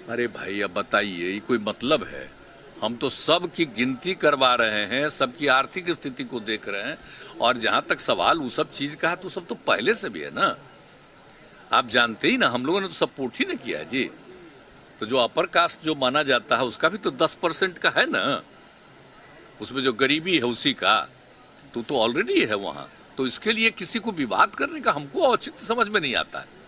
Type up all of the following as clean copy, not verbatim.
अरे भाई अब बताइए, ये कोई मतलब है? हम तो सब की गिनती करवा रहे हैं, सबकी आर्थिक स्थिति को देख रहे हैं, और जहां तक सवाल वो सब चीज का है तो सब तो पहले से भी है ना। आप जानते ही ना, हम लोगों ने तो सपोर्ट ही नहीं किया है जी। तो जो अपर कास्ट जो माना जाता है उसका भी तो 10% का है ना, उसमें जो गरीबी है उसी का तो ऑलरेडी है वहां। तो इसके लिए किसी को विवाद करने का हमको औचित्य समझ में नहीं आता है।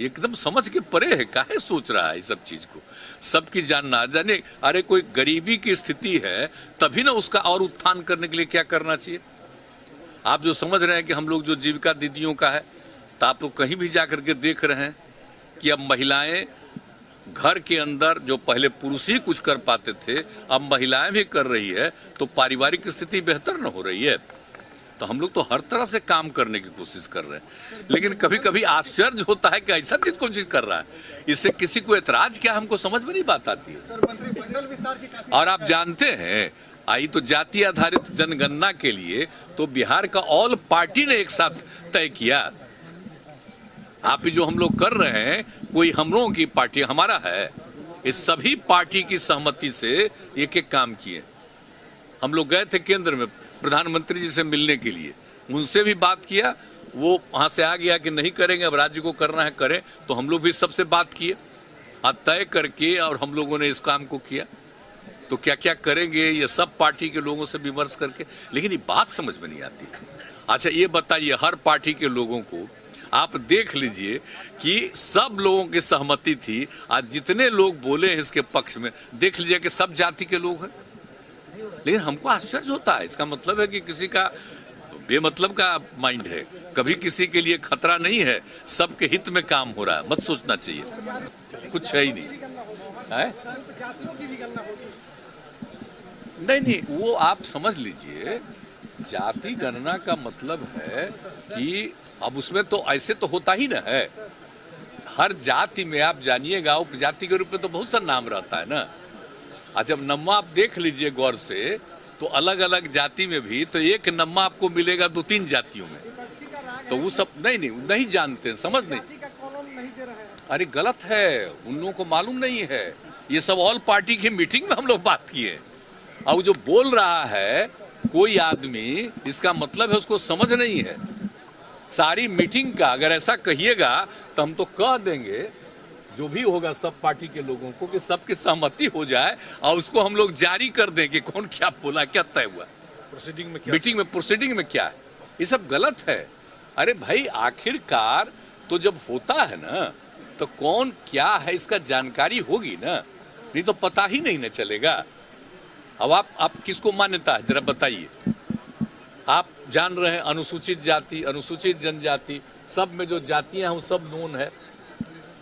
एकदम समझ के परे है, काहे सोच रहा है इस सब चीज को। सबकी जानना जाने, अरे कोई गरीबी की स्थिति है तभी ना उसका और उत्थान करने के लिए क्या करना चाहिए। आप जो समझ रहे हैं कि हम लोग जो जीविका दीदियों का है, तो आप तो कहीं भी जाकर के देख रहे हैं कि अब महिलाएं घर के अंदर जो पहले पुरुष ही कुछ कर पाते थे अब महिलाएं भी कर रही है, तो पारिवारिक स्थिति बेहतर न हो रही है। तो हम लोग तो हर तरह से काम करने की कोशिश कर रहे हैं, लेकिन कभी कभी आश्चर्य होता है कि ऐसा चीज कौन चीज कर रहा है, इससे किसी को एतराज क्या हमको समझ में नहीं बात आती है। और आप जानते हैं, आई तो जाति आधारित जनगणना के लिए तो बिहार का ऑल पार्टी ने एक साथ तय किया। आप भी जो हम लोग कर रहे हैं, कोई हम लोगों की पार्टी हमारा है, इस सभी पार्टी की सहमति से एक एक काम किए। हम लोग गए थे केंद्र में प्रधानमंत्री जी से मिलने के लिए, उनसे भी बात किया, वो वहां से आ गया कि नहीं करेंगे, अब राज्य को करना है करें। तो हम लोग भी सबसे बात किए और तय करके, और हम लोगों ने इस काम को किया। तो क्या क्या करेंगे ये सब पार्टी के लोगों से विमर्श करके, लेकिन ये बात समझ में नहीं आती। अच्छा ये बताइए, हर पार्टी के लोगों को आप देख लीजिए कि सब लोगों की सहमति थी, आज जितने लोग बोले हैं इसके पक्ष में, देख लीजिए कि सब जाति के लोग हैं। लेकिन हमको आश्चर्य होता है, इसका मतलब है कि किसी का बेमतलब का माइंड है, कभी किसी के लिए खतरा नहीं है, सबके हित में काम हो रहा है। मत सोचना चाहिए कुछ है ही नहीं है? नहीं, वो आप समझ लीजिए, जाति गणना का मतलब है कि अब उसमें तो ऐसे तो होता ही ना है। हर जाति में आप जानिएगा उपजाति के रूप में तो बहुत सा नाम रहता है ना। अच्छा जब नम्मा आप देख लीजिए गौर से, तो अलग अलग जाति में भी तो एक नम्मा आपको मिलेगा 2-3 जातियों में। तो वो सब नहीं जानते, समझ नहीं। अरे गलत है, उन लोगों को मालूम नहीं है। ये सब ऑल पार्टी की मीटिंग में हम लोग बात किए। और जो बोल रहा है कोई आदमी, इसका मतलब है उसको समझ नहीं है। सारी मीटिंग का अगर ऐसा कहिएगा तो हम तो कह देंगे, जो भी होगा सब पार्टी के लोगों को, कि सबकी सहमति हो जाए और उसको हम लोग जारी कर दें कि कौन क्या बोला, क्या तय हुआ प्रोसीडिंग में, प्रोसीडिंग में क्या है। ये सब गलत है। अरे भाई आखिरकार तो जब होता है ना, तो कौन क्या है इसका जानकारी होगी ना, नहीं तो पता ही नहीं न चलेगा। अब आप किसको मान्यता है जरा बताइए। आप जान रहे हैं अनुसूचित जाति, अनुसूचित जनजाति, सब में जो जातियां हैं वो सब नोन है।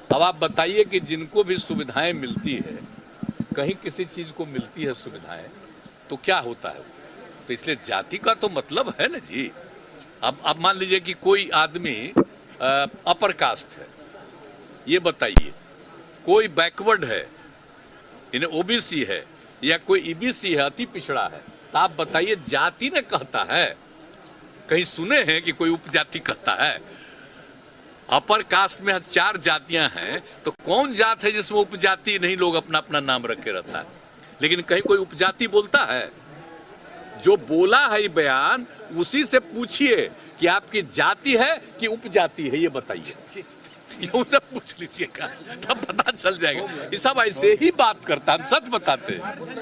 अब आप बताइए कि जिनको भी सुविधाएं मिलती है, कहीं किसी चीज को मिलती है सुविधाएं, तो क्या होता है। तो इसलिए जाति का तो मतलब है ना जी। अब मान लीजिए कि कोई आदमी अपर कास्ट है, ये बताइए, कोई बैकवर्ड है, इन्हें ओबीसी है, या कोई ईबीसी है, अति पिछड़ा है, तो आप बताइए जाति ने कहता है? कहीं सुने हैं कि कोई उपजाति कहता है? अपर कास्ट में 4 जातियां हैं, तो कौन जात है जिसमें उपजाति नहीं लोग अपना अपना नाम रखे रहता है? लेकिन कहीं कोई उपजाति बोलता है? जो बोला है ये बयान, उसी से पूछिए कि आपकी जाति है कि उपजाति है, ये बताइए। ये उनसे पूछ लीजिएगा, तब पता चल जाएगा। ये सब ऐसे ही बात करता है, हम सच बताते हैं।